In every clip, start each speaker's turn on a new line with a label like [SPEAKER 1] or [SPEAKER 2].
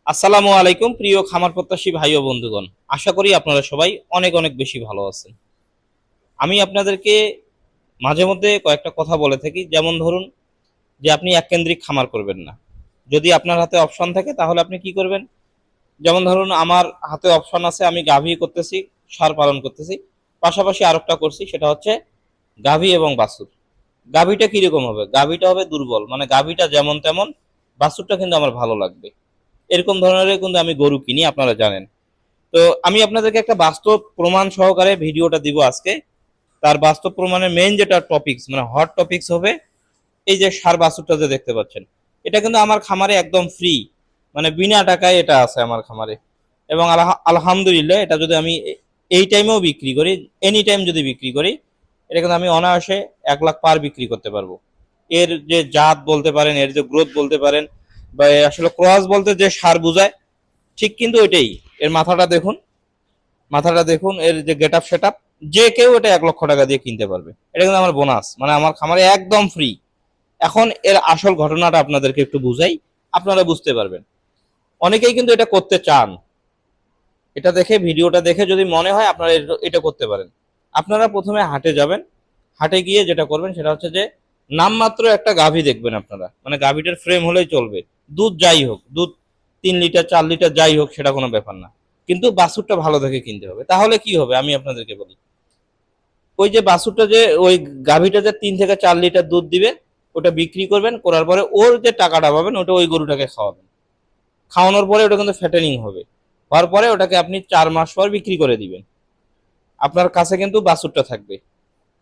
[SPEAKER 1] আসসালামু আলাইকুম প্রিয় খামার প্রত্যাশী ভাই ও বন্ধুগণ, আশা করি আপনারা সবাই অনেক অনেক বেশি ভালো আছেন। আমি আপনাদেরকে মাঝে মধ্যে কয়েকটা কথা বলে থাকি, যেমন ধরুন যে আপনি এককেন্দ্রিক খামার করবেন না। যদি আপনার হাতে অপশন থাকে তাহলে আপনি কি করবেন? যেমন ধরুন আমার হাতে অপশন আছে, আমি গাভী করতেছি, ষাঁড় পালন করতেছি, পাশাপাশি আরেকটা করছি, সেটা হচ্ছে গাভী এবং বাছুর। গাভীটা কিরকম হবে? গাভীটা হবে দুর্বল, মানে গাভীটা যেমন তেমন, বাছুরটা কিন্তু আমার ভালো লাগবে। এরকম ধরনের কিন্তু আমি গরু কিনি, আপনারা জানেন। তো আমি আপনাদেরকে একটা বাস্তব প্রমাণ সহকারে ভিডিওটা দিব আজকে। তার বাস্তব প্রমাণের মেইন যেটা টপিকস, মানে হট টপিকস হবে এই যে ষাঁড় বাছুরটা যে দেখতে পাচ্ছেন, এটা কিন্তু আমার খামারে একদম ফ্রি, মানে বিনা টাকায় এটা আছে আমার খামারে। এবং আলহামদুলিল্লাহ, এটা যদি আমি এই টাইমেও বিক্রি করি, এনি টাইম যদি বিক্রি করি, এটা কিন্তু আমি অনায়াসে 1 লাখ পার বিক্রি করতে পারবো। এর যে জাত বলতে পারেন, এর যে গ্রোথ বলতে পারেন, বা আসলে ক্রস বলতে যে ষাঁড় বোঝায়, ঠিক কিন্তু ওইটাই। এর মাথাটা দেখুন, এর যে গেট আপ সেট আপ, যে কেউ এটা 1 লক্ষ টাকা দিয়ে কিনতে পারবে। এটা কিন্তু আমার বোনাস, মানে আমার খামারে একদম ফ্রি। এখন এর আসল ঘটনাটা আপনাদেরকে একটু বুঝাই, আপনারা বুঝতে পারবেন। অনেকেই কিন্তু এটা করতে চান, এটা দেখে, ভিডিওটা দেখে যদি মনে হয় আপনারা এটা করতে পারেন। আপনারা প্রথমে হাটে যাবেন, হাটে গিয়ে যেটা করবেন সেটা হচ্ছে যে নামমাত্র একটা গাভী দেখবেন আপনারা, মানে গাভীটার ফ্রেম হলেই চলবে। দুধ যাই হোক, দুধ 3 লিটার 4 লিটার যাই হোক, সেটা কোনো ব্যাপার না। কিন্তু বাছুরটা ভালো দেখে কিনতে হবে। তাহলে কি হবে আমি আপনাদেরকে বলি। ওই যে বাছুরটা, যে ওই গাভীটা যে 3 থেকে 4 লিটার দুধ দিবে, ওটা বিক্রি করবেন, করার পরে ওর যে টাকাটা পাবেন ওটা ওই গরুটাকে খাওয়াবেন। খাওয়ানোর পরে ওটা কিন্তু ফ্যাটেনিং হবে, হওয়ার পরে ওটাকে আপনি 4 মাস পর বিক্রি করে দিবেন। আপনার কাছে কিন্তু বাছুরটা থাকবে।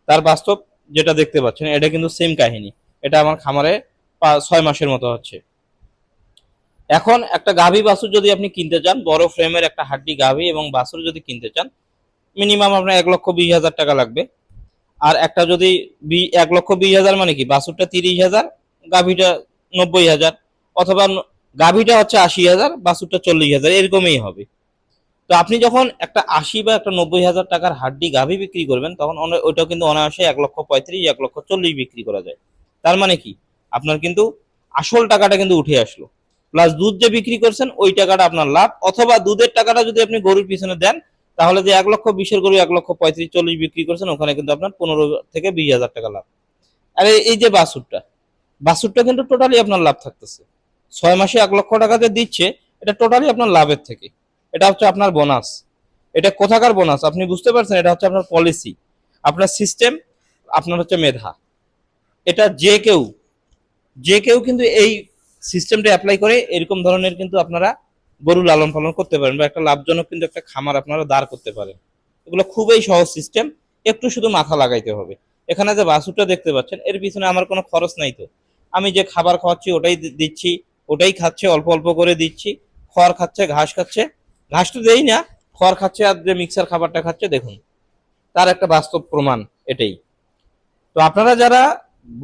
[SPEAKER 1] তার বাস্তব যেটা দেখতে পাচ্ছেন, এটা কিন্তু সেম কাহিনী। এটা আমার খামারে 6 মাসের মতো হচ্ছে। এখন একটা গাভী বাছুর যদি আপনি কিনতে চান, বড় ফ্রেমের একটা হাড্ডি গাভী এবং বাছুর যদি কিনতে চান, মিনিমাম আপনার 1,20,000 টাকা লাগবে। আর একটা যদি 1,20,000 মানে কি, বাছুরটা 30,000, গাভীটা 90,000, অথবা গাভীটা হচ্ছে 80,000, বাছুরটা 40,000, এরকমই হবে। তো আপনি যখন একটা 80 বা একটা 90,000 টাকার হাড্ডি গাভী বিক্রি করবেন, তখন ওইটাও কিন্তু অনায়াসে 1,35,000, 1,40,000 বিক্রি করা যায়। তার মানে কি, আপনার কিন্তু আসল টাকাটা কিন্তু উঠে আসলো, প্লাস দুধ যে বিক্রি করছেন ওই টাকাটা আপনার লাভ। অথবা দুধের টাকাটা যদি আপনি গরুর পিছনে দেন, তাহলে যে 1,20,000 গরু 1,35,000 40 বিক্রি করছেন, ওখানে কিন্তু আপনার 15 থেকে 20,000 টাকা লাভ। আর এই যে বাছুরটা কিন্তু টোটালি আপনার লাভ থাকতেছে। 6 মাসে 1 লক্ষ টাকা যে দিচ্ছে, এটা টোটালি আপনার লাভের থেকে। এটা হচ্ছে আপনার বোনাস। এটা কোথাকার বোনাস আপনি বুঝতে পারছেন? এটা হচ্ছে আপনার পলিসি, আপনার সিস্টেম, আপনার হচ্ছে মেধা। এটা যে কেউ কিন্তু এই সিস্টেমটা অ্যাপ্লাই করে এরকম ধরনের কিন্তু আপনারা গরু লালন পালন করতে পারেন, বা একটা লাভজনক কিন্তু একটা খামার আপনারা দাঁড় করতে পারেন। এগুলো খুবই সহজ সিস্টেম, একটু শুধু মাথা লাগাইতে হবে। এখানে যে বাছুরটা দেখতে পাচ্ছেন, এর পিছনে আমার কোনো খরচ নাই তো। আমি যে খাবার খাওয়াচ্ছি ওটাই দিচ্ছি, ওটাই খাচ্ছে, অল্প অল্প করে দিচ্ছি। খড় খাচ্ছে, ঘাস খাচ্ছে, ঘাস তো দেই না, খড় খাচ্ছে, আর যে মিক্সার খাবারটা খাচ্ছে দেখুন, তার একটা বাস্তব প্রমাণ এটাই। তো আপনারা যারা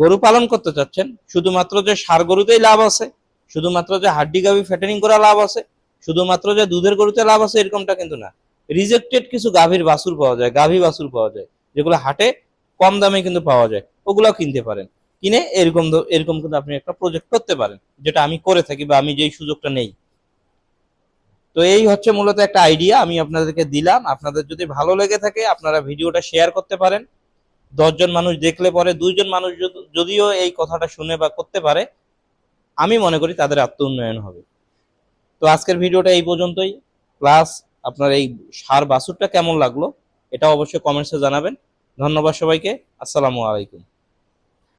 [SPEAKER 1] গরু পালন করতে চাচ্ছেন, শুধুমাত্র যে ষাঁড় গরুতেই লাভ আছে, শুধুমাত্র যে হাড্ডি গাভী ফ্যাটেনিং করা লাভ আছে, শুধুমাত্র যে দুধের গরুতে লাভ আছে, এরকমটা কিন্তু না। রিজেক্টেড কিছু গাভীর বাছুর পাওয়া যায়, গাভী বাছুর পাওয়া যায়, যেগুলো হাটে কম দামে কিন্তু পাওয়া যায়, ওগুলাও কিনতে পারেন। কিনে এরকম কিন্তু আপনি একটা প্রজেক্ট করতে পারেন, যেটা আমি করে থাকি, বা আমি যেই সুযোগটা নেই। তো এই হচ্ছে মূলত একটা আইডিয়া আমি আপনাদেরকে দিলাম। আপনাদের যদি ভালো লেগে থাকে, আপনারা ভিডিওটা শেয়ার করতে পারেন। 10 জন মানুষ দেখলে পরে 2 জন মানুষ যদিও এই কথাটা শুনে বা করতে পারে, আমি মনে করি তাদের আত্ম উন্নয়ন হবে। তো আজকের ভিডিওটা এই পর্যন্তই। প্লাস আপনার এই ষাঁড় বাছুরটা কেমন লাগলো, এটা অবশ্যই কমেন্টসে জানাবেন। ধন্যবাদ সবাইকে। আসসালামু আলাইকুম।